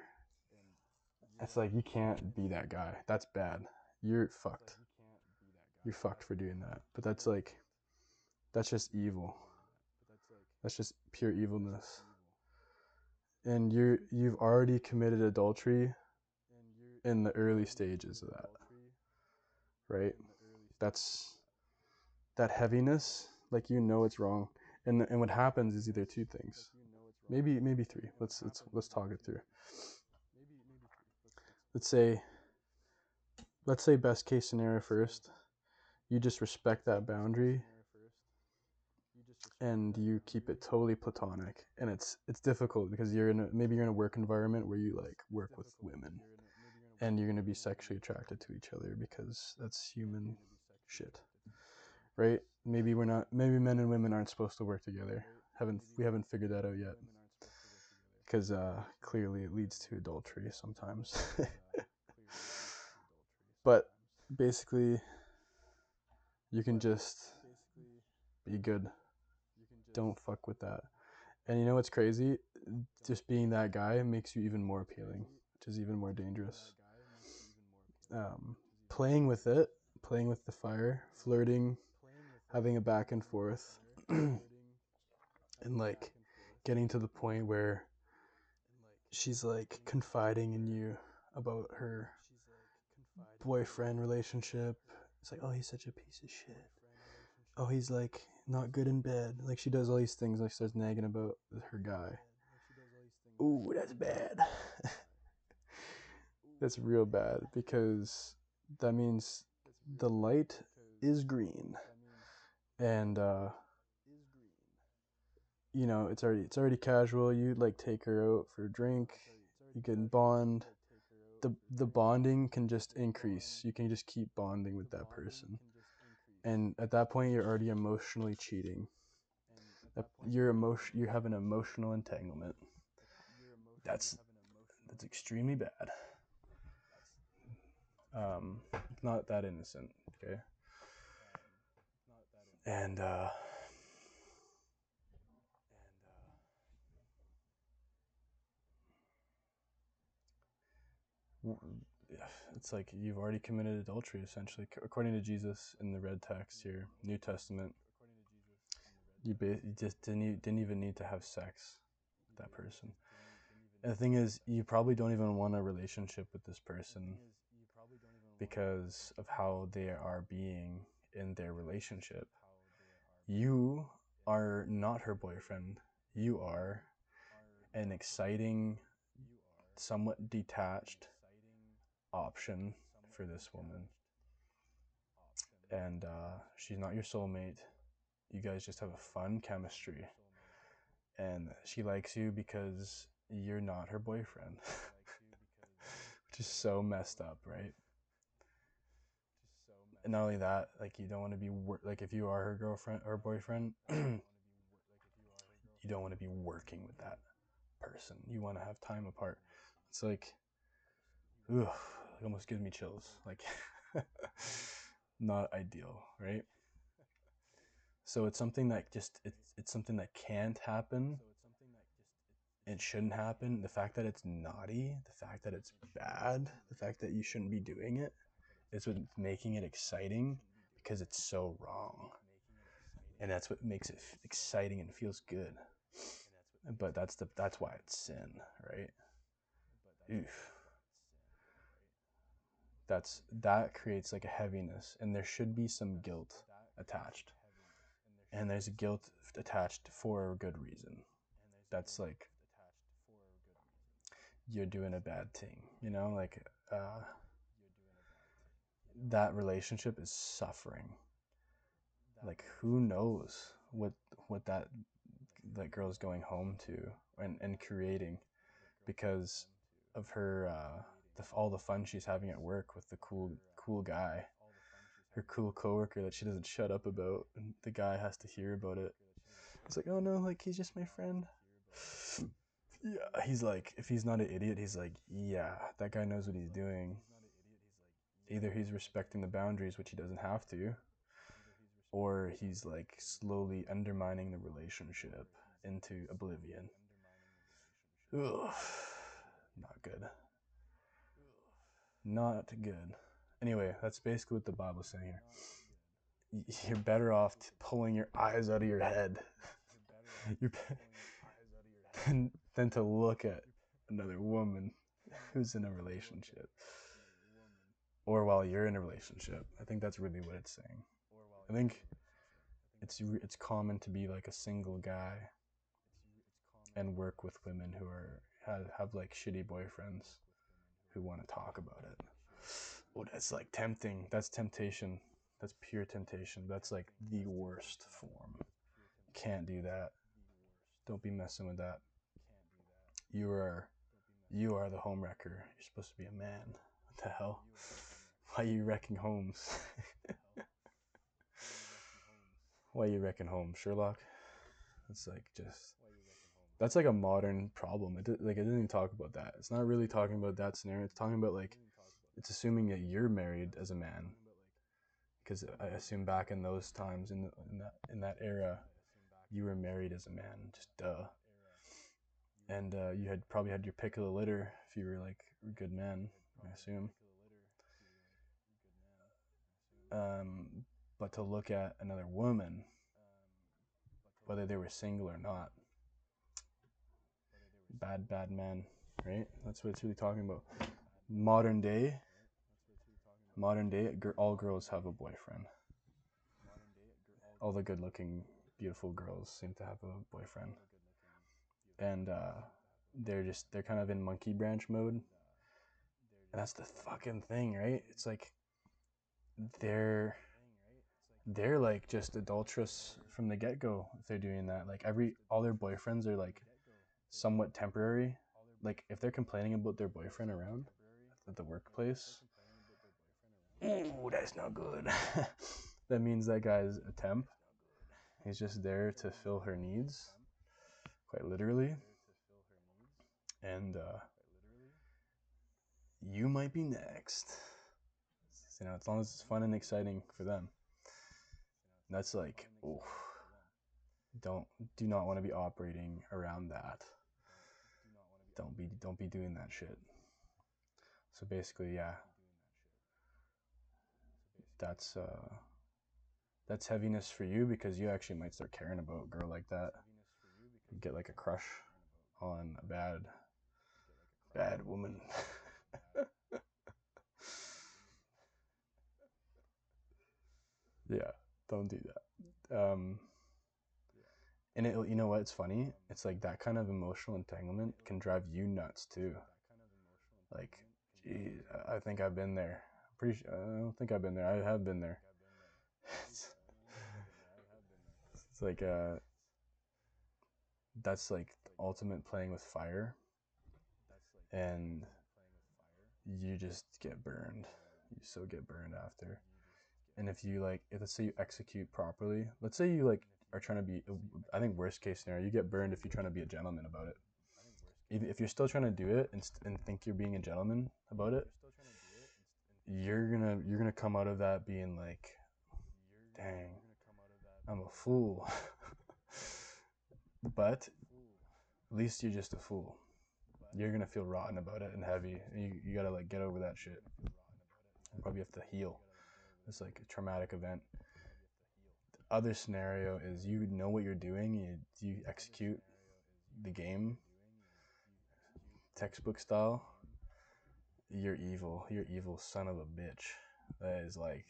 It's like, you can't be that guy. That's bad. You're fucked. You're fucked for doing that. But that's just evil. That's just pure evilness. And you've already committed adultery in the early stages of that, right? That's that heaviness, like, it's wrong. And what happens is either two things, maybe three. Let's talk it through. Let's say best case scenario first, you just respect that boundary and you keep it totally platonic. And it's difficult because maybe you're in a work environment where you like work with women, and you're going to be sexually attracted to each other because that's human shit, right? Maybe men and women aren't supposed to work together. We haven't figured that out yet, because clearly it leads to adultery sometimes. But basically, you can just be good. Don't fuck with that. And you know what's crazy? Just being that guy makes you even more appealing, which is even more dangerous. Playing with it, playing with the fire, flirting, having a back and forth, and like getting to the point where she's like confiding in you about her boyfriend relationship. It's like, oh, he's such a piece of shit. Oh, he's like not good in bed. Like, she does all these things, like starts nagging about her guy. Ooh, that's bad. That's real bad, because that means the light is green, and it's already casual. You like take her out for a drink, you can bond. The bonding can just increase. You can just keep bonding with that person, and at that point you're already emotionally cheating. You have an emotional entanglement. That's extremely bad. It's not that innocent, okay? And it's like you've already committed adultery, essentially, according to Jesus in the red text here, New Testament. You just didn't even need to have sex with that person. And the thing is, you probably don't even want a relationship with this person because of how they are being in their relationship. You are not her boyfriend. You are an exciting, somewhat detached option for this woman. And she's not your soulmate. You guys just have a fun chemistry. And she likes you because you're not her boyfriend. Which is so messed up, right? And not only that, like, you don't want to be like, if you are her girlfriend or boyfriend, you don't want to be working with that person. You want to have time apart. It's like, ugh, it almost gives me chills. Like, not ideal, right? So it's something that it's something that can't happen, it shouldn't happen, the fact that it's naughty, the fact that it's bad, the fact that you shouldn't be doing it is what's making it exciting, because it's so wrong. And that's what makes it exciting and feels good. But that's why it's sin, right? Oof. That creates like a heaviness, and there should be some guilt attached. And there's a guilt attached for a good reason. That's like you're doing a bad thing, like that relationship is suffering. Like who knows what that girl's going home to and creating because of her all the fun she's having at work with the cool guy, her cool coworker that she doesn't shut up about, and the guy has to hear about it. It's like, oh no, like he's just my friend. Yeah, he's like, if he's not an idiot, he's like, yeah, that guy knows what he's doing. Either he's respecting the boundaries, which he doesn't have to, or he's like slowly undermining the relationship into oblivion. Ugh, not good. Not good. Anyway, that's basically what the Bible's saying here. You're better off pulling your eyes out of your head than to look at another woman who's in a relationship, or while you're in a relationship. I think that's really what it's saying. I think it's common to be like a single guy and work with women who have like shitty boyfriends who want to talk about it. Oh, that's like tempting. That's temptation. That's pure temptation. That's like the worst form. Can't do that. Don't be messing with that. You are the home wrecker. You're supposed to be a man. What the hell? Why are you wrecking homes? Why are you wrecking homes, Sherlock? It's like that's like a modern problem. It doesn't even talk about that. It's not really talking about that scenario. It's talking about like, it's assuming that you're married as a man, because I assume back in those times, in that era, you were married as a man. Just duh. And you had probably had your pick of the litter if you were like a good man, I assume. But to look at another woman, whether they were single or not, bad man, right? That's what it's really talking about. Modern day, all girls have a boyfriend. All the good-looking, beautiful girls seem to have a boyfriend, and they're kind of in monkey branch mode, and that's the fucking thing, right? It's like they're like just adulterous from the get-go if they're doing that. Like all their boyfriends are like somewhat temporary. Like if they're complaining about their boyfriend around at the workplace, ooh, that's not good. That means that guy's a temp. He's just there to fill her needs, quite literally. And you might be next. As long as it's fun and exciting for them. That's like, oh, do not want to be operating around that. Don't be doing that shit. So basically, yeah, that's heaviness for you, because you actually might start caring about a girl like that. You get like a crush on a bad woman. Yeah, don't do that. And you know what? It's funny. It's like that kind of emotional entanglement can drive you nuts too. Like, geez, I think I've been there. I don't think I've been there. I have been there. It's like that's like ultimate playing with fire, and you just get burned. You so get burned after. And if you let's say you execute properly, let's say you like are trying to be, I think worst case scenario, you get burned if you're trying to be a gentleman about it. Even if you're still trying to do it and think you're being a gentleman about it, you're gonna come out of that being like, dang, I'm a fool. But at least you're just a fool. You're gonna feel rotten about it and heavy. And you gotta like get over that shit. You probably have to heal. It's like a traumatic event. The other scenario is you know what you're doing. You execute the game textbook style. You're evil. You're evil son of a bitch. That is like.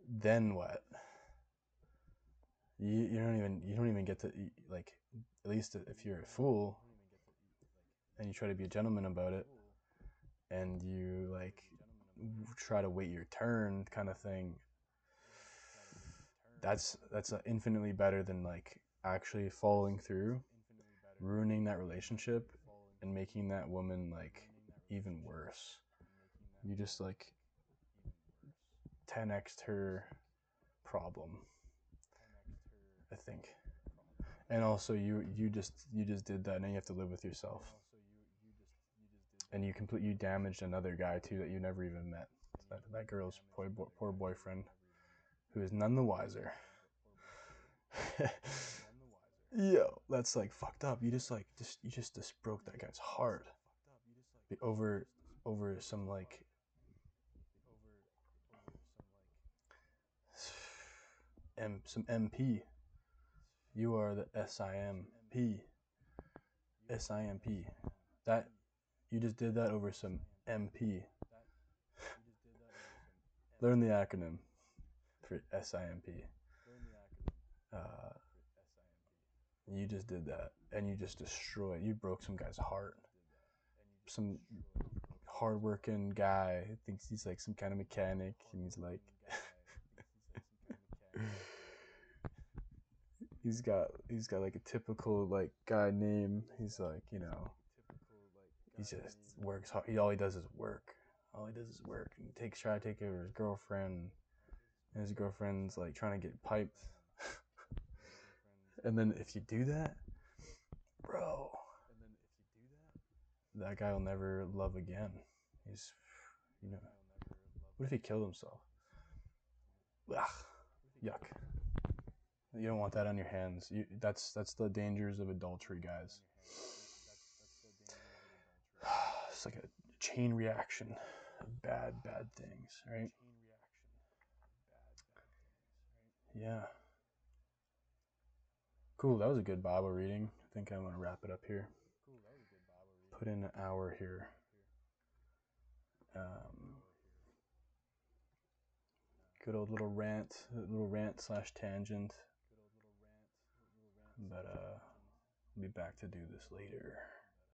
Then what? You don't even get to like, at least if you're a fool and you try to be a gentleman about it and you like try to wait your turn kind of thing, that's infinitely better than like actually following through, ruining that relationship and making that woman like even worse. You just like 10x'd her problem, I think. And also you just did that, and then you have to live with yourself. And you damaged another guy too that you never even met. That girl's poor boyfriend, who is none the wiser. Yo, that's like fucked up. You just broke that guy's heart over some like some MP. You are the SIMP. That you just did that over some MP. Learn the acronym for SIMP. You just did that, and you just destroyed. You broke some guy's heart. Some hardworking guy thinks he's like some kind of mechanic, and he's like, he's got like a typical like guy name. He's like, he just works hard. All he does is work. And try to take care of his girlfriend, and his girlfriend's like trying to get piped. And then if you do that, bro, that guy will never love again. He's, what if he killed himself? Ugh, yuck. You don't want that on your hands. That's the dangers of adultery, guys. It's like a chain reaction of bad things, right? Yeah. Cool, that was a good Bible reading. I think I'm going to wrap it up here. Put in an hour here. Good old little rant / tangent. But I'll be back to do this later.